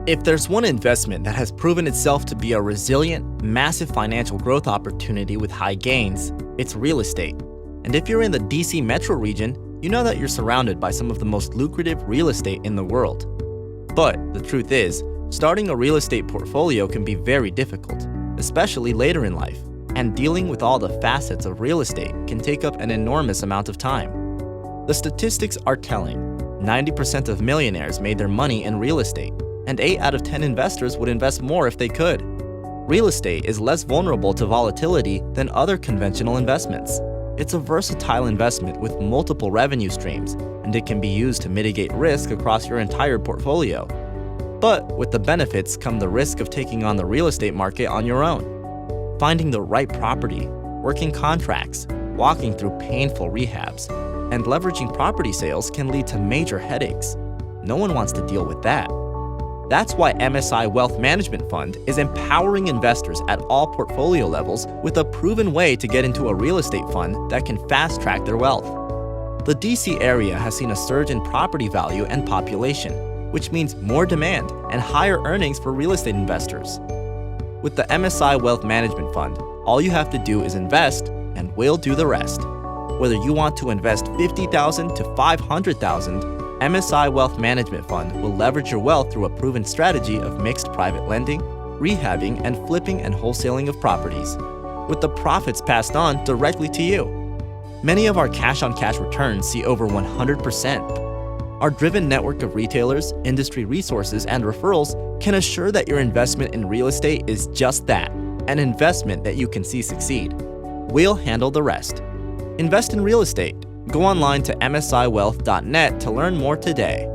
If there's one investment that has proven itself to be a resilient, massive financial growth opportunity with high gains, it's real estate. And if you're in the D.C. metro region, you know that you're surrounded by some of the most lucrative real estate in the world. But the truth is, starting a real estate portfolio can be very difficult, especially later in life, and dealing with all the facets of real estate can take up an enormous amount of time. The statistics are telling. 90% of millionaires made their money in real estate, and 8 out of 10 investors would invest more if they could. Real estate is less vulnerable to volatility than other conventional investments. It's a versatile investment with multiple revenue streams, and it can be used to mitigate risk across your entire portfolio. But with the benefits come the risk of taking on the real estate market on your own. Finding the right property, working contracts, walking through painful rehabs, and leveraging property sales can lead to major headaches. No one wants to deal with that. That's why MSI Wealth Management Fund is empowering investors at all portfolio levels with a proven way to get into a real estate fund that can fast-track their wealth. The DC area has seen a surge in property value and population, which means more demand and higher earnings for real estate investors. With the MSI Wealth Management Fund, all you have to do is invest, and we'll do the rest. Whether you want to invest $50,000 to $500,000, MSI Wealth Management Fund will leverage your wealth through a proven strategy of mixed private lending, rehabbing, and flipping and wholesaling of properties, with the profits passed on directly to you. Many of our cash-on-cash returns see over 100%. Our driven network of retailers, industry resources, and referrals can assure that your investment in real estate is just that, an investment that you can see succeed. We'll handle the rest. Invest in real estate. Go online to msiwealth.net to learn more today.